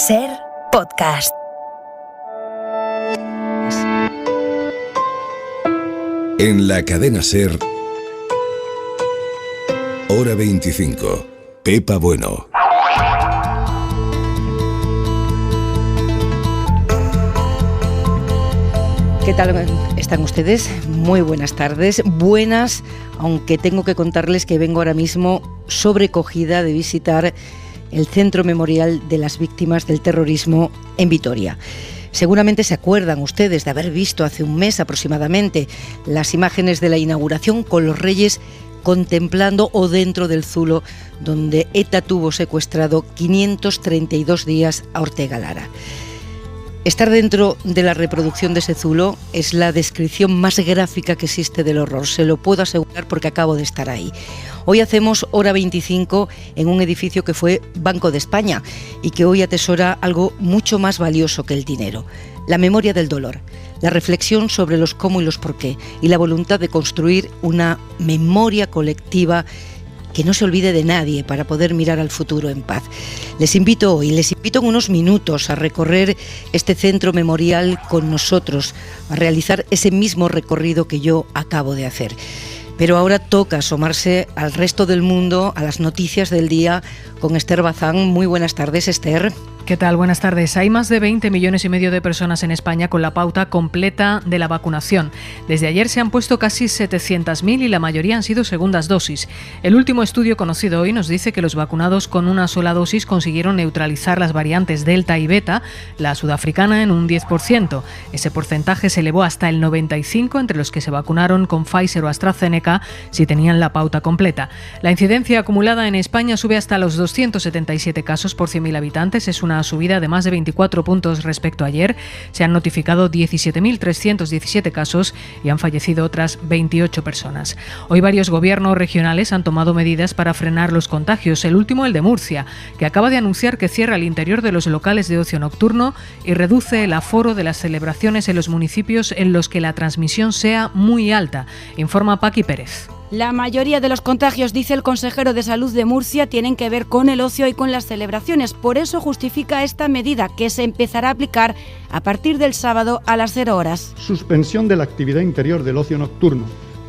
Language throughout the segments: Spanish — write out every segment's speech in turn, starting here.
SER Podcast. En la cadena SER, Hora 25, Pepa Bueno. ¿Qué tal están ustedes? Muy buenas tardes. Buenas, aunque tengo que contarles que vengo ahora mismo sobrecogida de visitar el Centro Memorial de las Víctimas del Terrorismo en Vitoria. Seguramente se acuerdan ustedes de haber visto hace un mes aproximadamente las imágenes de la inauguración con los reyes contemplando o dentro del zulo donde ETA tuvo secuestrado 532 días a Ortega Lara. Estar dentro de la reproducción de ese zulo es la descripción más gráfica que existe del horror, se lo puedo asegurar porque acabo de estar ahí. Hoy hacemos Hora 25 en un edificio que fue Banco de España y que hoy atesora algo mucho más valioso que el dinero: la memoria del dolor, la reflexión sobre los cómo y los por qué y la voluntad de construir una memoria colectiva que no se olvide de nadie para poder mirar al futuro en paz. Les invito en unos minutos a recorrer este centro memorial con nosotros, a realizar ese mismo recorrido que yo acabo de hacer. Pero ahora toca asomarse al resto del mundo, a las noticias del día, con Esther Bazán. Muy buenas tardes, Esther. ¿Qué tal? Buenas tardes. Hay más de 20 millones y medio de personas en España con la pauta completa de la vacunación. Desde ayer se han puesto casi 700.000 y la mayoría han sido segundas dosis. El último estudio conocido hoy nos dice que los vacunados con una sola dosis consiguieron neutralizar las variantes Delta y Beta, la sudafricana en un 10%. Ese porcentaje se elevó hasta el 95% entre los que se vacunaron con Pfizer o AstraZeneca si tenían la pauta completa. La incidencia acumulada en España sube hasta los 277 casos por 100.000 habitantes. Es una subida de más de 24 puntos respecto a ayer. Se han notificado 17.317 casos y han fallecido otras 28 personas. Hoy varios gobiernos regionales han tomado medidas para frenar los contagios. El último, el de Murcia, que acaba de anunciar que cierra el interior de los locales de ocio nocturno y reduce el aforo de las celebraciones en los municipios en los que la transmisión sea muy alta, informa Paqui Pérez. La mayoría de los contagios, dice el consejero de Salud de Murcia, tienen que ver con el ocio y con las celebraciones. Por eso justifica esta medida, que se empezará a aplicar a partir del sábado a las 0 horas. Suspensión de la actividad interior del ocio nocturno.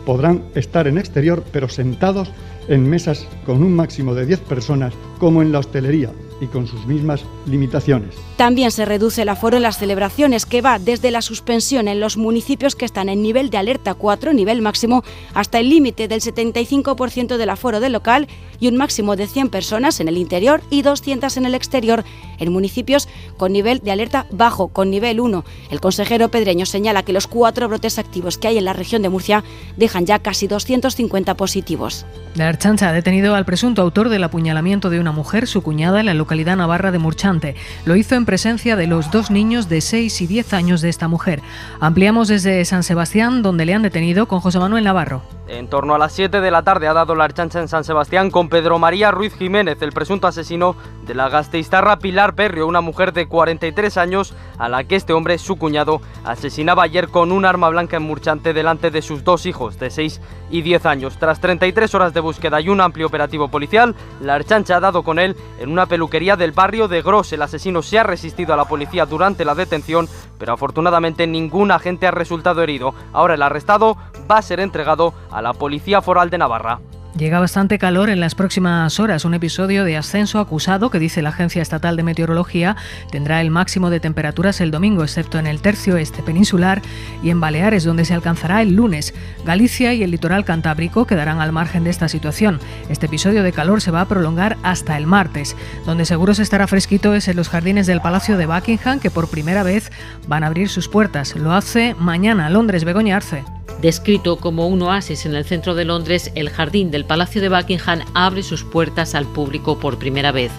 Podrán estar en exterior, pero sentados en mesas con un máximo de 10 personas, como en la hostelería, y con sus mismas limitaciones. También se reduce el aforo en las celebraciones, que va desde la suspensión en los municipios que están en nivel de alerta 4, nivel máximo, hasta el límite del 75% del aforo del local y un máximo de 100 personas en el interior y 200 en el exterior, en municipios con nivel de alerta bajo, con nivel 1. El consejero Pedreño señala que los 4 brotes activos que hay en la región de Murcia dejan ya casi 250 positivos. La Ertzaintza ha detenido al presunto autor del apuñalamiento de una mujer, su cuñada, en la localidad navarra de Murchante. Lo hizo en presencia de los 2 niños de 6 y 10 años de esta mujer. Ampliamos desde San Sebastián, donde le han detenido, con José Manuel Navarro. En torno a las 7 de la tarde ha dado la Ertzaintza en San Sebastián con Pedro María Ruiz Jiménez, el presunto asesino de la gasteiztarra Pilar Perrio, una mujer de 43 años a la que este hombre, su cuñado, asesinaba ayer con un arma blanca en Murchante delante de sus 2 hijos de 6 y 10 años. Tras 33 horas de búsqueda y un amplio operativo policial, la Ertzaintza ha dado con él en una peluquería del barrio de Gros. El asesino se ha resistido a la policía durante la detención, pero afortunadamente ningún agente ha resultado herido. Ahora el arrestado va a ser entregado a la Policía Foral de Navarra. Llega bastante calor en las próximas horas. Un episodio de ascenso acusado que dice la Agencia Estatal de Meteorología tendrá el máximo de temperaturas el domingo, excepto en el tercio este peninsular y en Baleares, donde se alcanzará el lunes. Galicia y el litoral cantábrico quedarán al margen de esta situación. Este episodio de calor se va a prolongar hasta el martes. Donde seguro se estará fresquito es en los jardines del Palacio de Buckingham, que por primera vez van a abrir sus puertas. Lo hace mañana. Londres, Begoña Arce. Descrito como un oasis en el centro de Londres, el jardín del Palacio de Buckingham abre sus puertas al público por primera vez.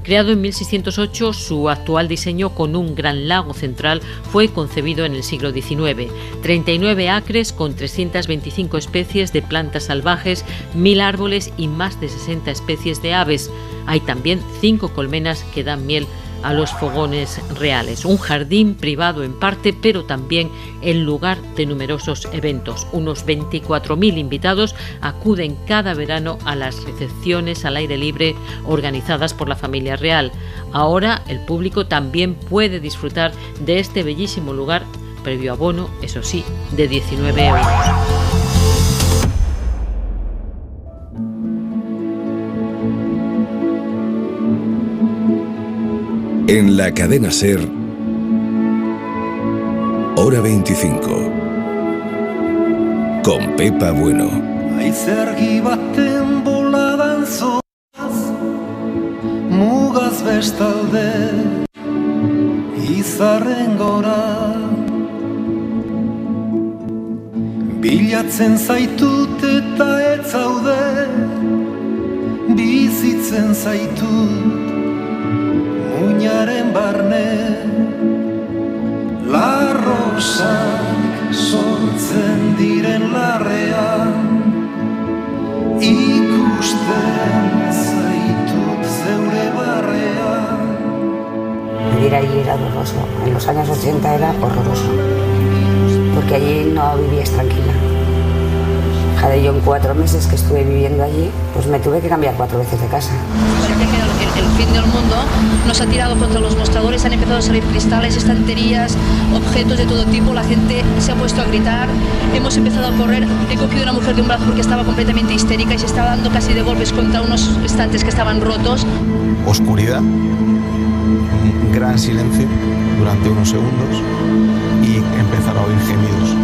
Creado en 1608, su actual diseño con un gran lago central fue concebido en el siglo XIX. 39 acres con 325 especies de plantas salvajes, 1.000 árboles y más de 60 especies de aves. Hay también 5 colmenas que dan miel a los fogones reales. Un jardín privado en parte, pero también el lugar de numerosos eventos. Unos 24.000 invitados acuden cada verano a las recepciones al aire libre organizadas por la familia real. Ahora el público también puede disfrutar de este bellísimo lugar, previo abono, eso sí, de 19 euros. En la cadena SER, Hora 25, con Pepa Bueno. Aizergi baten boladan zoaz, mugaz bestalde, izarren gora. Bilatzen zaitut eta ez zaude, bizitzen zaitut muñaren barne, larrosak sortzen diren larrean, ikusten zaitut zeure barrean. Vivir allí era horroroso, en los años 80 era horroroso, porque allí no vivías tranquila. Yo en 4 meses que estuve viviendo allí, pues me tuve que cambiar 4 veces de casa. Parecía que el fin del mundo nos ha tirado contra los mostradores, han empezado a salir cristales, estanterías, objetos de todo tipo, la gente se ha puesto a gritar, hemos empezado a correr, he cogido a una mujer de un brazo porque estaba completamente histérica y se estaba dando casi de golpes contra unos estantes que estaban rotos. Oscuridad, un gran silencio durante unos segundos y empezar a oír gemidos de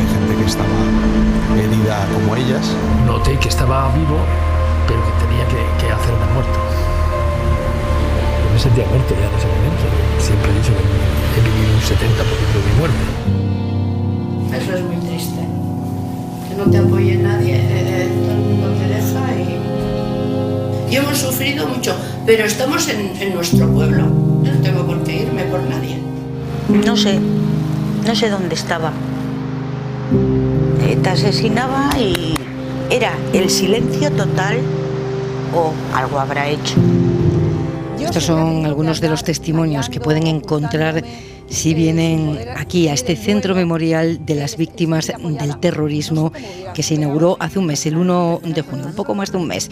gente que estaba herida como ellas. Noté que estaba vivo, pero que tenía que hacerme muerto. Yo me sentía muerto ya en ese momento. Siempre he dicho que he vivido un 70% de mi muerte. Eso es muy triste. Que no te apoye nadie, todo el mundo te deja y hemos sufrido mucho, pero estamos en nuestro pueblo. Yo no tengo por qué irme por nadie. No sé dónde estaba. Te asesinaba y era el silencio total o algo habrá hecho. Estos son algunos de los testimonios que pueden encontrar si vienen aquí a este centro memorial de las víctimas del terrorismo que se inauguró hace un mes, el 1 de junio, un poco más de un mes,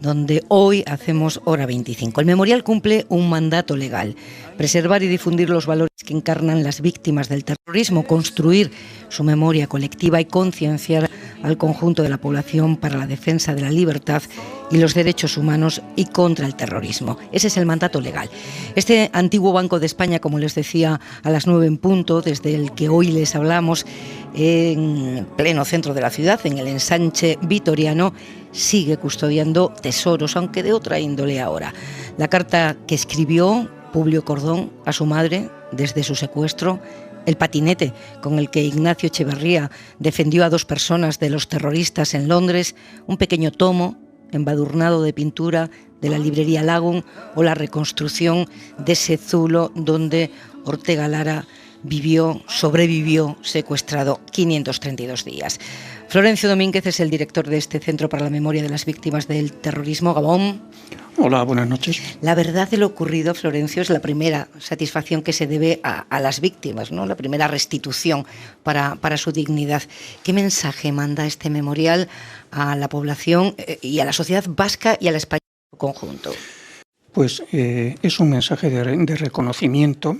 donde hoy hacemos Hora 25. El memorial cumple un mandato legal: preservar y difundir los valores que encarnan las víctimas del terrorismo, construir su memoria colectiva y concienciar al conjunto de la población para la defensa de la libertad y los derechos humanos y contra el terrorismo. Ese es el mandato legal. Este antiguo Banco de España, como les decía, a las 9 en punto, desde el que hoy les hablamos, en pleno centro de la ciudad, en el ensanche vitoriano, sigue custodiando tesoros, aunque de otra índole ahora. La carta que escribió Publio Cordón a su madre desde su secuestro, el patinete con el que Ignacio Echeverría defendió a 2 personas de los terroristas en Londres, un pequeño tomo embadurnado de pintura de la librería Lagun, o la reconstrucción de ese zulo donde Ortega Lara sobrevivió secuestrado 532 días. Florencio Domínguez es el director de este Centro para la Memoria de las Víctimas del Terrorismo. Gabón. Hola, buenas noches. La verdad de lo ocurrido, Florencio, es la primera satisfacción que se debe a las víctimas, ¿no? La primera restitución para su dignidad. ¿Qué mensaje manda este memorial a la población y a la sociedad vasca y a la España en conjunto? Pues es un mensaje de reconocimiento,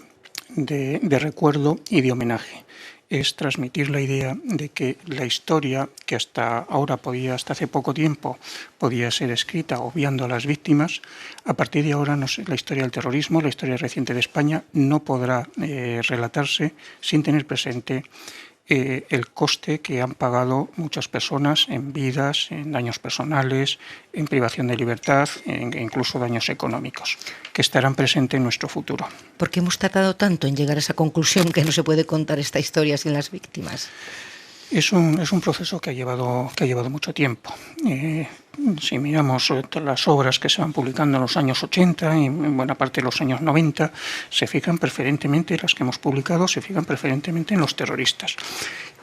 de recuerdo y de homenaje. Es transmitir la idea de que la historia, que hasta hace poco tiempo, podía ser escrita obviando a las víctimas, a partir de ahora la historia del terrorismo, la historia reciente de España, no podrá relatarse sin tener presente el coste que han pagado muchas personas en vidas, en daños personales, en privación de libertad, e incluso daños económicos, que estarán presentes en nuestro futuro. ¿Por qué hemos tardado tanto en llegar a esa conclusión que no se puede contar esta historia sin las víctimas? Es un proceso que ha llevado mucho tiempo. Si miramos las obras que se van publicando en los años 80 y en buena parte de los años 90, se fijan preferentemente, las que hemos publicado, se fijan preferentemente en los terroristas.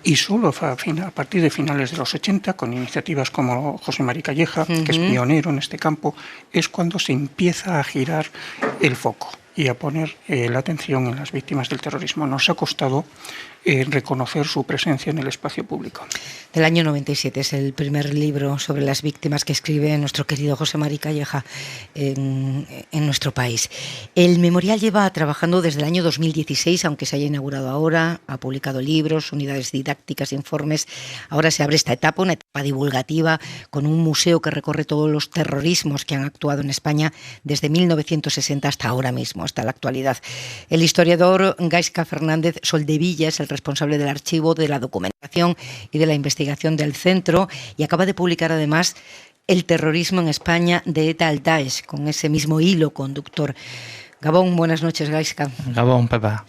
Y solo a partir de finales de los 80, con iniciativas como José Mari Calleja, que es pionero en este campo, es cuando se empieza a girar el foco y a poner la atención en las víctimas del terrorismo. Nos ha costado reconocer su presencia en el espacio público. Del año 97 es el primer libro sobre las víctimas que escribe nuestro querido José Mari Calleja en nuestro país. El memorial lleva trabajando desde el año 2016, aunque se haya inaugurado ahora, ha publicado libros, unidades didácticas, informes. Ahora se abre esta etapa, una etapa divulgativa, con un museo que recorre todos los terrorismos que han actuado en España desde 1960 hasta ahora mismo, hasta la actualidad. El historiador Gaizka Fernández Soldevilla es el responsable del archivo, de la documentación y de la investigación del centro, y acaba de publicar además El terrorismo en España de ETA al Daesh, con ese mismo hilo conductor. Gabón, buenas noches, Gaizka. Gabón, Pepa.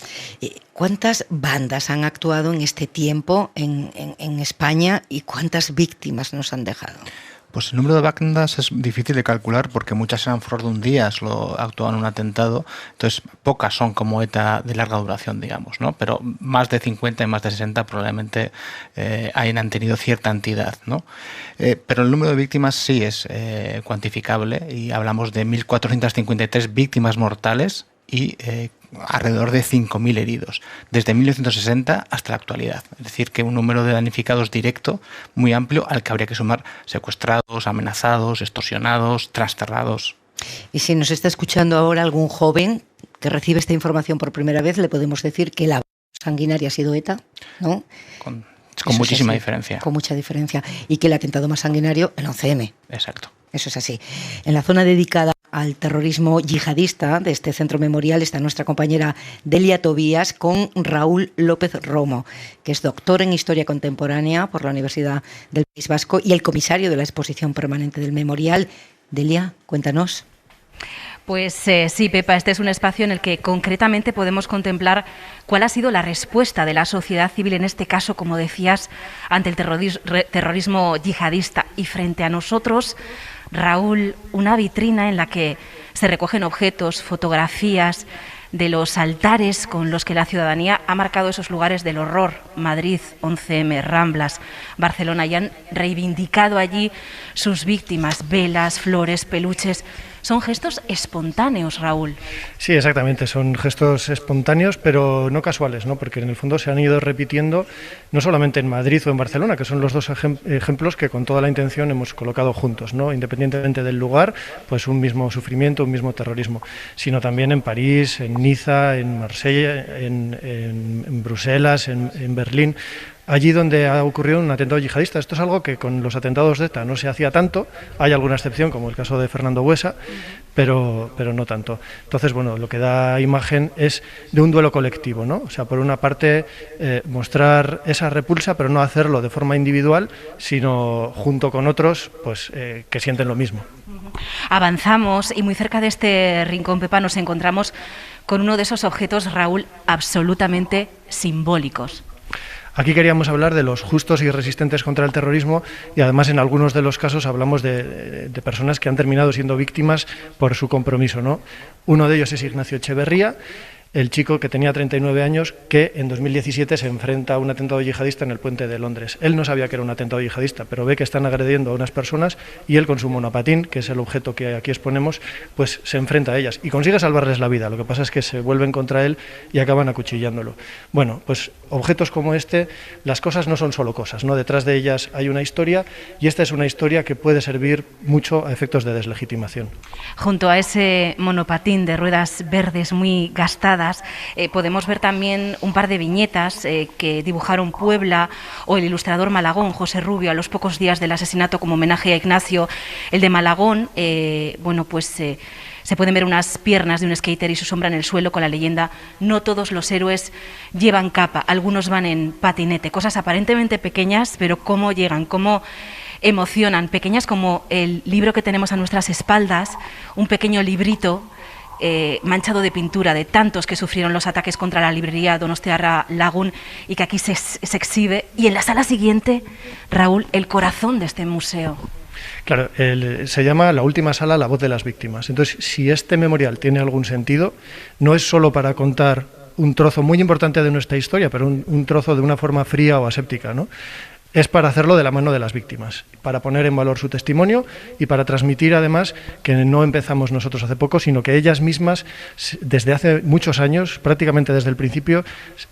¿Cuántas bandas han actuado en este tiempo en España y cuántas víctimas nos han dejado? Pues el número de bandas es difícil de calcular porque muchas eran flor de un día, solo actuaban en un atentado, entonces pocas son como ETA de larga duración, digamos, ¿no? Pero más de 50 y más de 60 probablemente han tenido cierta entidad, ¿no? Pero el número de víctimas sí es cuantificable y hablamos de 1.453 víctimas mortales y alrededor de 5.000 heridos, desde 1960 hasta la actualidad. Es decir, que un número de damnificados directo muy amplio al que habría que sumar secuestrados, amenazados, extorsionados, trasterrados. Y si nos está escuchando ahora algún joven que recibe esta información por primera vez, le podemos decir que la sanguinaria ha sido ETA, ¿no? Con muchísima diferencia. Con mucha diferencia. Y que el atentado más sanguinario, el 11M. Exacto. Eso es así. En la zona dedicada al terrorismo yihadista de este centro memorial está nuestra compañera Delia Tobías con Raúl López Romo, que es doctor en Historia Contemporánea por la Universidad del País Vasco y el comisario de la exposición permanente del memorial. Delia, cuéntanos. Pues sí, Pepa, este es un espacio en el que concretamente podemos contemplar cuál ha sido la respuesta de la sociedad civil, en este caso, como decías, ante el terrorismo yihadista. Y frente a nosotros, Raúl, una vitrina en la que se recogen objetos, fotografías de los altares con los que la ciudadanía ha marcado esos lugares del horror, Madrid, 11M, Ramblas, Barcelona, y han reivindicado allí sus víctimas, velas, flores, peluches. Son gestos espontáneos, Raúl. Sí, exactamente, son gestos espontáneos, pero no casuales, ¿no? Porque en el fondo se han ido repitiendo no solamente en Madrid o en Barcelona, que son los dos ejemplos que con toda la intención hemos colocado juntos, ¿no? Independientemente del lugar, pues un mismo sufrimiento, un mismo terrorismo, sino también en París, en Niza, en Marsella, en Bruselas, en Berlín. Allí donde ha ocurrido un atentado yihadista. Esto es algo que con los atentados de ETA no se hacía tanto, hay alguna excepción como el caso de Fernando Buesa, pero no tanto. Entonces, bueno, lo que da imagen es de un duelo colectivo, ¿no? O sea, por una parte mostrar esa repulsa, pero no hacerlo de forma individual, sino junto con otros, pues que sienten lo mismo. Avanzamos y muy cerca de este rincón, Pepa, nos encontramos con uno de esos objetos, Raúl, absolutamente simbólicos. Aquí queríamos hablar de los justos y resistentes contra el terrorismo y además en algunos de los casos hablamos de personas que han terminado siendo víctimas por su compromiso, ¿no? Uno de ellos es Ignacio Echeverría, el chico que tenía 39 años que en 2017 se enfrenta a un atentado yihadista en el puente de Londres. Él no sabía que era un atentado yihadista, pero ve que están agrediendo a unas personas y él con su monopatín, que es el objeto que aquí exponemos, pues se enfrenta a ellas y consigue salvarles la vida. Lo que pasa es que se vuelven contra él y acaban acuchillándolo. Bueno, pues objetos como este, las cosas no son solo cosas, ¿no? Detrás de ellas hay una historia y esta es una historia que puede servir mucho a efectos de deslegitimación. Junto a ese monopatín de ruedas verdes muy gastadas, podemos ver también un par de viñetas que dibujaron Puebla o el ilustrador malagón José Rubio a los pocos días del asesinato como homenaje a Ignacio. El de Malagón, se pueden ver unas piernas de un skater y su sombra en el suelo con la leyenda: no todos los héroes llevan capa, algunos van en patinete. Cosas aparentemente pequeñas, pero cómo llegan, cómo emocionan. Pequeñas como el libro que tenemos a nuestras espaldas, un pequeño librito manchado de pintura de tantos que sufrieron los ataques contra la librería Donostiarra Lagun y que aquí se exhibe. Y en la sala siguiente, Raúl, el corazón de este museo. Claro, se llama la última sala La voz de las víctimas. Entonces, si este memorial tiene algún sentido, no es solo para contar un trozo muy importante de nuestra historia, pero un trozo de una forma fría o aséptica, ¿no? Es para hacerlo de la mano de las víctimas, para poner en valor su testimonio y para transmitir además que no empezamos nosotros hace poco, sino que ellas mismas desde hace muchos años, prácticamente desde el principio,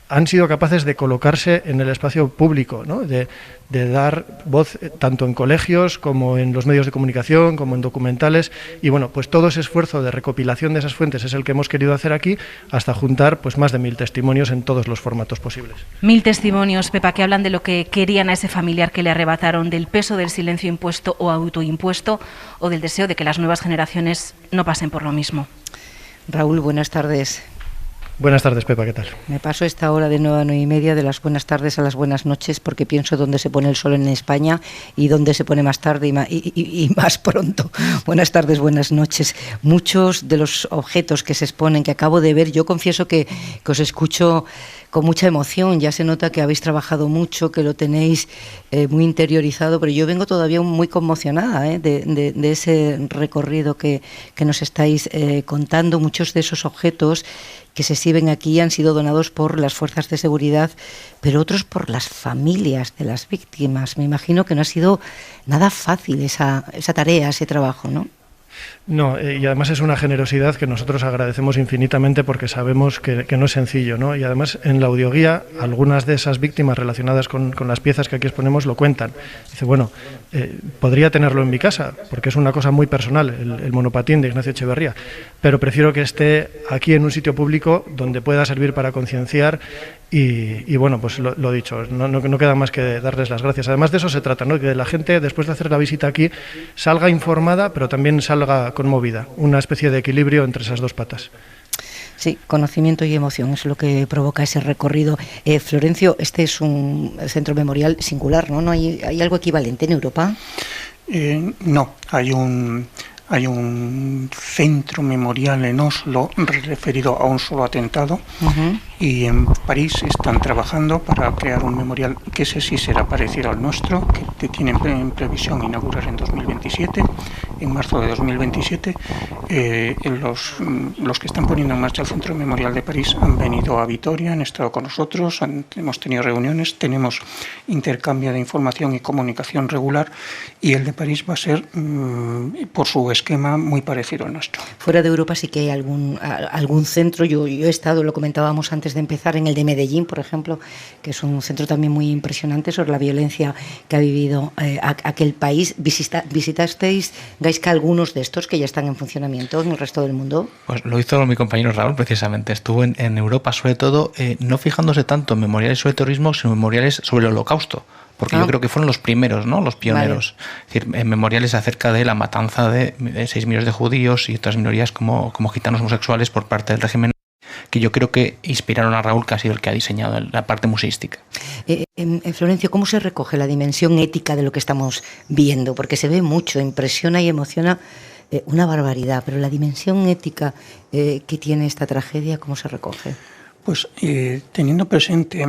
han sido capaces de colocarse en el espacio público, ¿no? de dar voz tanto en colegios como en los medios de comunicación, como en documentales, y bueno, pues todo ese esfuerzo de recopilación de esas fuentes es el que hemos querido hacer aquí, hasta juntar pues más de 1000 testimonios en todos los formatos posibles. 1000 testimonios, Pepa, que hablan de lo que querían a ese familiar que le arrebataron, del peso del silencio impuesto o autoimpuesto, o del deseo de que las nuevas generaciones no pasen por lo mismo. Raúl, buenas tardes. Buenas tardes, Pepa, ¿qué tal? Me paso esta hora de 9 a 9:30, de las buenas tardes a las buenas noches, porque pienso dónde se pone el sol en España y dónde se pone más tarde y más pronto. Buenas tardes, buenas noches. Muchos de los objetos que se exponen, que acabo de ver, yo confieso que os escucho con mucha emoción. Ya se nota que habéis trabajado mucho, que lo tenéis muy interiorizado, pero yo vengo todavía muy conmocionada de ese recorrido que nos estáis contando. Muchos de esos objetos que se exhiben aquí han sido donados por las fuerzas de seguridad, pero otros por las familias de las víctimas. Me imagino que no ha sido nada fácil esa tarea, ese trabajo, ¿no? No, y además es una generosidad que nosotros agradecemos infinitamente porque sabemos que no es sencillo, ¿no? Y además en la audioguía algunas de esas víctimas relacionadas con las piezas que aquí exponemos lo cuentan. Dice, bueno, podría tenerlo en mi casa porque es una cosa muy personal, el monopatín de Ignacio Echeverría, pero prefiero que esté aquí en un sitio público donde pueda servir para concienciar y bueno, pues lo dicho, no queda más que darles las gracias. Además de eso se trata, ¿no? Que la gente después de hacer la visita aquí salga informada, pero también salga conmovida, una especie de equilibrio entre esas dos patas. Sí, conocimiento y emoción es lo que provoca ese recorrido. Florencio, este es un centro memorial singular, ¿no? ¿Hay algo equivalente en Europa? No, hay un centro memorial en Oslo referido a un solo atentado, y en París están trabajando para crear un memorial que ese sí será parecido al nuestro, que tienen en previsión inaugurar en 2027, en marzo de 2027. Los que están poniendo en marcha el Centro Memorial de París han venido a Vitoria, han estado con nosotros, hemos tenido reuniones, tenemos intercambio de información y comunicación regular, y el de París va a ser, por su esquema, muy parecido al nuestro. Fuera de Europa sí que hay algún centro. Yo he estado, lo comentábamos antes de empezar, en el de Medellín, por ejemplo, que es un centro también muy impresionante sobre la violencia que ha vivido aquel país. ¿Visitasteis, Gaizka, algunos de estos que ya están en funcionamiento en el resto del mundo? Pues lo hizo mi compañero Raúl, precisamente. Estuvo en Europa, sobre todo, no fijándose tanto en memoriales sobre terrorismo, sino en memoriales sobre el Holocausto. Porque yo creo que fueron los primeros, ¿no? Los pioneros. Vale. Es decir, en memoriales acerca de la matanza de 6 millones de judíos y otras minorías como gitanos homosexuales por parte del régimen, que yo creo que inspiraron a Raúl, que ha sido el que ha diseñado la parte museística. Florencio, ¿cómo se recoge la dimensión ética de lo que estamos viendo? Porque se ve mucho, impresiona y emociona una barbaridad, pero la dimensión ética que tiene esta tragedia, ¿cómo se recoge? Pues teniendo presente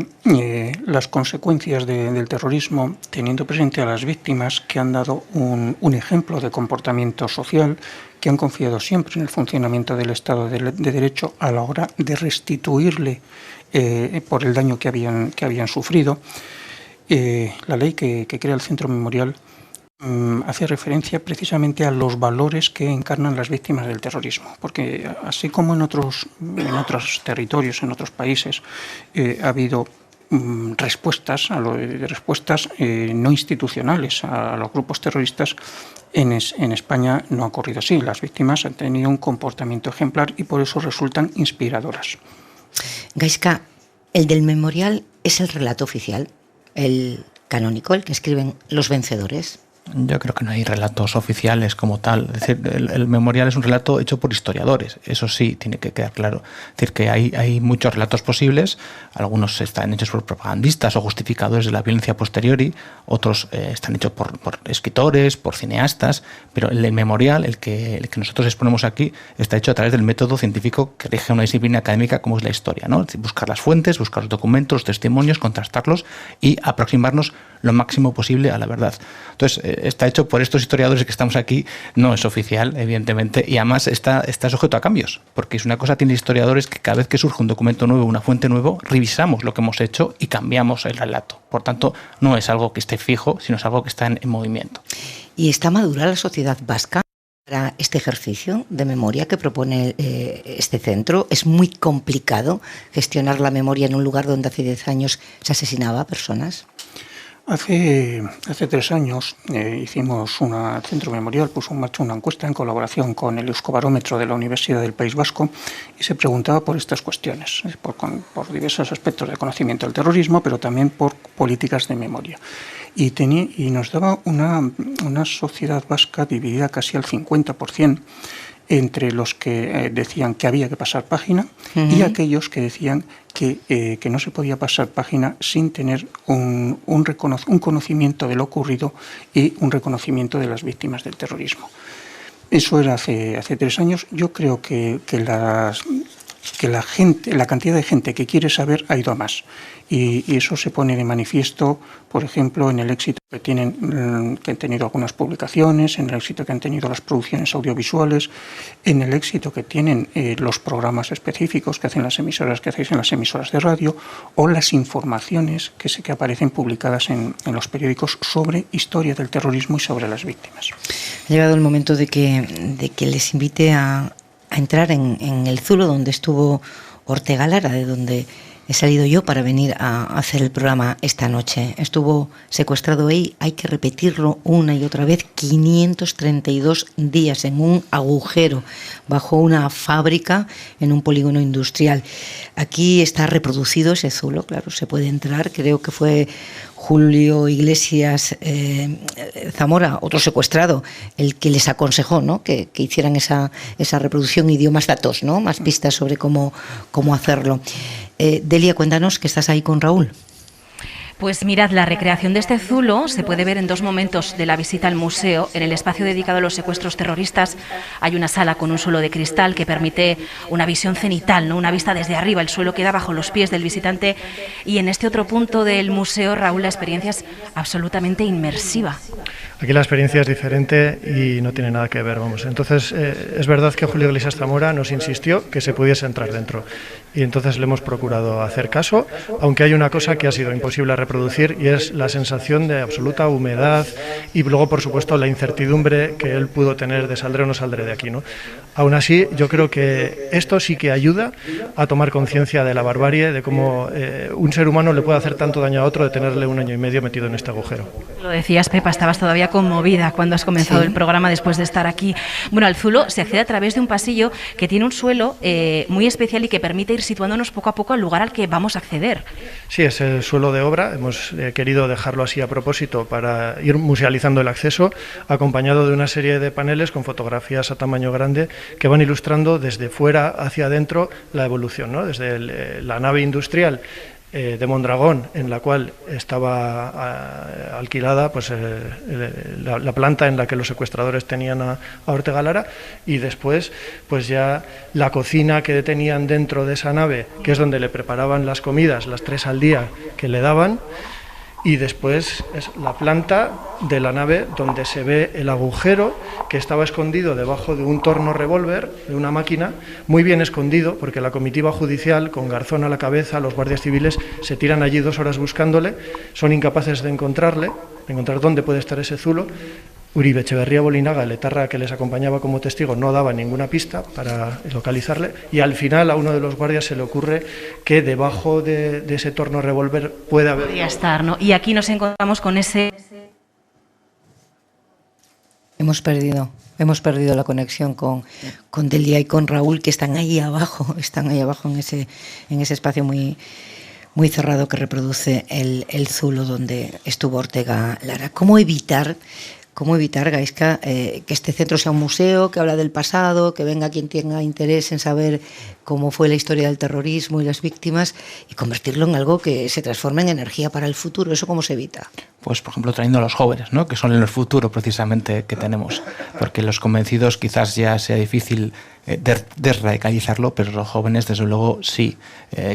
las consecuencias del terrorismo, teniendo presente a las víctimas que han dado un ejemplo de comportamiento social, que han confiado siempre en el funcionamiento del Estado de Derecho a la hora de restituirle por el daño que habían sufrido, la ley que crea el Centro Memorial hace referencia precisamente a los valores que encarnan las víctimas del terrorismo, porque así como en otros territorios, en otros países, ha habido respuestas no institucionales a los grupos terroristas, en España no ha ocurrido así. Las víctimas han tenido un comportamiento ejemplar y por eso resultan inspiradoras. Gaizka, el del memorial es el relato oficial, el canónico, el que escriben los vencedores. Yo creo que no hay relatos oficiales como tal. Es decir, el memorial es un relato hecho por historiadores. Eso sí, tiene que quedar claro. Es decir, que hay muchos relatos posibles. Algunos están hechos por propagandistas o justificadores de la violencia a posteriori. Otros están hechos por escritores, por cineastas. Pero el memorial, el que nosotros exponemos aquí, está hecho a través del método científico que rige una disciplina académica como es la historia, ¿no? Es decir, buscar las fuentes, buscar los documentos, los testimonios, contrastarlos y aproximarnos lo máximo posible a la verdad. Entonces, está hecho por estos historiadores que estamos aquí, no es oficial, evidentemente, y además está sujeto a cambios, porque es una cosa, tiene historiadores que cada vez que surge un documento nuevo, una fuente nueva, revisamos lo que hemos hecho y cambiamos el relato. Por tanto, no es algo que esté fijo, sino es algo que está en movimiento. ¿Y está madura la sociedad vasca para este ejercicio de memoria que propone este centro? ¿Es muy complicado gestionar la memoria en un lugar donde hace 10 años se asesinaba a personas? Hace 3 años hicimos el Centro Memorial puso en marcha una encuesta en colaboración con el Euskobarómetro de la Universidad del País Vasco y se preguntaba por estas cuestiones, por diversos aspectos de conocimiento del terrorismo, pero también por políticas de memoria. Y nos daba una sociedad vasca dividida casi al 50% entre los que decían que había que pasar página y aquellos que decían que no se podía pasar página sin tener un conocimiento de lo ocurrido y un reconocimiento de las víctimas del terrorismo. Eso era hace 3 años. Yo creo que la cantidad de gente que quiere saber ha ido a más. Y eso se pone de manifiesto, por ejemplo, en el éxito que han tenido algunas publicaciones, en el éxito que han tenido las producciones audiovisuales, en el éxito que tienen los programas específicos que hacen las emisoras, que hacéis en las emisoras de radio, o las informaciones que aparecen publicadas en los periódicos sobre historia del terrorismo y sobre las víctimas. Ha llegado el momento de que les invite a entrar en el zulo donde estuvo Ortega Lara, de donde he salido yo para venir a hacer el programa esta noche. Estuvo secuestrado ahí, hay que repetirlo una y otra vez, 532 días en un agujero bajo una fábrica en un polígono industrial. Aquí está reproducido ese zulo, claro, se puede entrar, creo que fue Julio Iglesias Zamora, otro secuestrado, el que les aconsejó, ¿no?, que hicieran esa reproducción y dio más datos, ¿no?, más pistas sobre cómo hacerlo. Delia, cuéntanos que estás ahí con Raúl. Pues mirad, la recreación de este zulo se puede ver en 2 momentos de la visita al museo. En el espacio dedicado a los secuestros terroristas hay una sala con un suelo de cristal que permite una visión cenital, ¿no?, una vista desde arriba. El suelo queda bajo los pies del visitante y en este otro punto del museo, Raúl, la experiencia es absolutamente inmersiva. Aquí la experiencia es diferente y no tiene nada que ver, vamos. Entonces, es verdad que Julio Iglesias Zamora nos insistió que se pudiese entrar dentro. Y entonces le hemos procurado hacer caso, aunque hay una cosa que ha sido imposible reproducir y es la sensación de absoluta humedad y luego, por supuesto, la incertidumbre que él pudo tener de saldré o no saldré de aquí, ¿no? Aún así, yo creo que esto sí que ayuda a tomar conciencia de la barbarie, de cómo un ser humano le puede hacer tanto daño a otro de tenerle 1 año y medio metido en este agujero. Lo decías, Pepa, estabas todavía conmovida cuando has comenzado el programa después de estar aquí. Bueno, al zulo se accede a través de un pasillo que tiene un suelo muy especial y que permite ir situándonos poco a poco al lugar al que vamos a acceder. Sí, es el suelo de obra. Hemos querido dejarlo así a propósito para ir musealizando el acceso, acompañado de una serie de paneles con fotografías a tamaño grande que van ilustrando desde fuera hacia adentro la evolución, ¿no? Desde la nave industrial de Mondragón, en la cual estaba alquilada pues la planta en la que los secuestradores tenían a Ortega Lara, y después pues ya la cocina que tenían dentro de esa nave, que es donde le preparaban las comidas, las 3 al día que le daban, y después es la planta de la nave donde se ve el agujero que estaba escondido debajo de un torno revólver, de una máquina, muy bien escondido, porque la comitiva judicial, con Garzón a la cabeza, los guardias civiles, se tiran allí 2 horas buscándole, son incapaces de encontrar dónde puede estar ese zulo. Uribe Etxeberria Bolinaga, el etarra que les acompañaba como testigo, no daba ninguna pista para localizarle, y al final a uno de los guardias se le ocurre que debajo de ese torno revólver puede haber... Podría estar, ¿no? Y aquí nos encontramos con ese... Hemos perdido la conexión con Delia y con Raúl, que están ahí abajo en ese espacio muy cerrado que reproduce el zulo donde estuvo Ortega Lara. ¿Cómo evitar ¿Cómo evitar, Gaizka, que este centro sea un museo que habla del pasado, que venga quien tenga interés en saber cómo fue la historia del terrorismo y las víctimas, y convertirlo en algo que se transforme en energía para el futuro? ¿Eso cómo se evita? Pues, por ejemplo, trayendo a los jóvenes, ¿no? Que son el futuro precisamente que tenemos, porque los convencidos quizás ya sea difícil desradicalizarlo, pero los jóvenes desde luego sí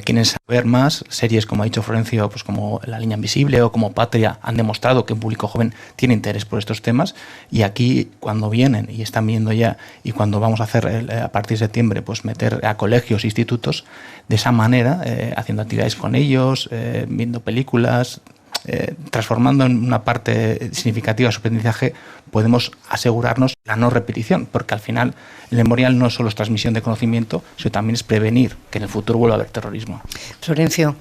quieren saber más. Series, como ha dicho Florencio, pues como La Línea Invisible o como Patria han demostrado que un público joven tiene interés por estos temas, y aquí cuando vienen y están viendo ya, y cuando vamos a hacer a partir de septiembre, pues meter a colegios, institutos, de esa manera, haciendo actividades con ellos, viendo películas, transformando en una parte significativa de su aprendizaje, podemos asegurarnos la no repetición, porque al final el memorial no solo es transmisión de conocimiento, sino también es prevenir que en el futuro vuelva a haber terrorismo. Florencio,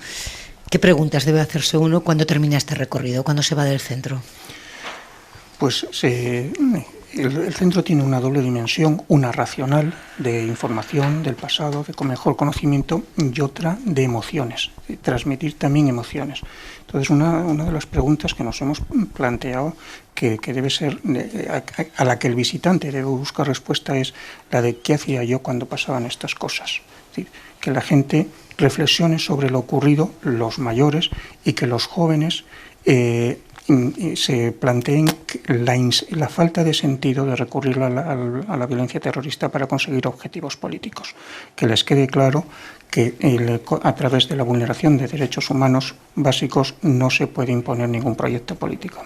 ¿qué preguntas debe hacerse uno cuando termina este recorrido, cuando se va del centro? Pues el centro tiene una doble dimensión, una racional de información del pasado, de con mejor conocimiento, y otra de emociones, de transmitir también emociones. Entonces, una de las preguntas que nos hemos planteado, que debe ser, a la que el visitante debe buscar respuesta, es la de ¿qué hacía yo cuando pasaban estas cosas? Es decir, que la gente reflexione sobre lo ocurrido, los mayores, y que los jóvenes se planteen la falta de sentido de recurrir a la violencia terrorista para conseguir objetivos políticos. Que les quede claro que a través de la vulneración de derechos humanos básicos no se puede imponer ningún proyecto político.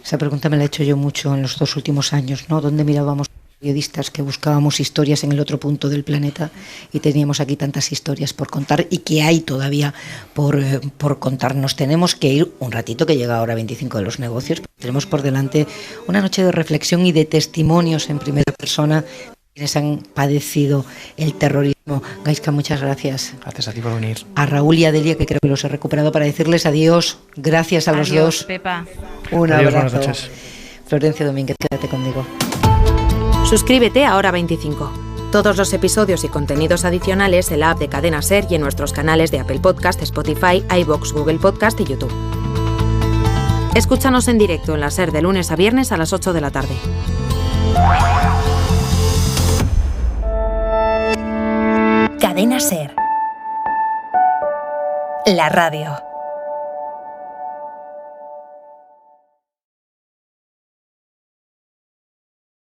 Esa pregunta me la he hecho yo mucho en los 2 últimos años, ¿no? ¿Dónde mirábamos periodistas que buscábamos historias en el otro punto del planeta y teníamos aquí tantas historias por contar y que hay todavía por contarnos? Tenemos que ir un ratito, que llega ahora 25 de los negocios, tenemos por delante una noche de reflexión y de testimonios en primera persona quienes han padecido el terrorismo. Gaizka, muchas gracias. Gracias a ti por venir. A Raúl y a Delia, que creo que los he recuperado, para decirles adiós. Gracias a los dos. Pepa. Un adiós, abrazo. buenas noches. Florencio Domínguez, quédate conmigo. Suscríbete a Hora 25. Todos los episodios y contenidos adicionales en la app de Cadena SER y en nuestros canales de Apple Podcast, Spotify, iVoox, Google Podcast y YouTube. Escúchanos en directo en la SER de lunes a viernes a las 8 de la tarde. Cadena SER. La radio.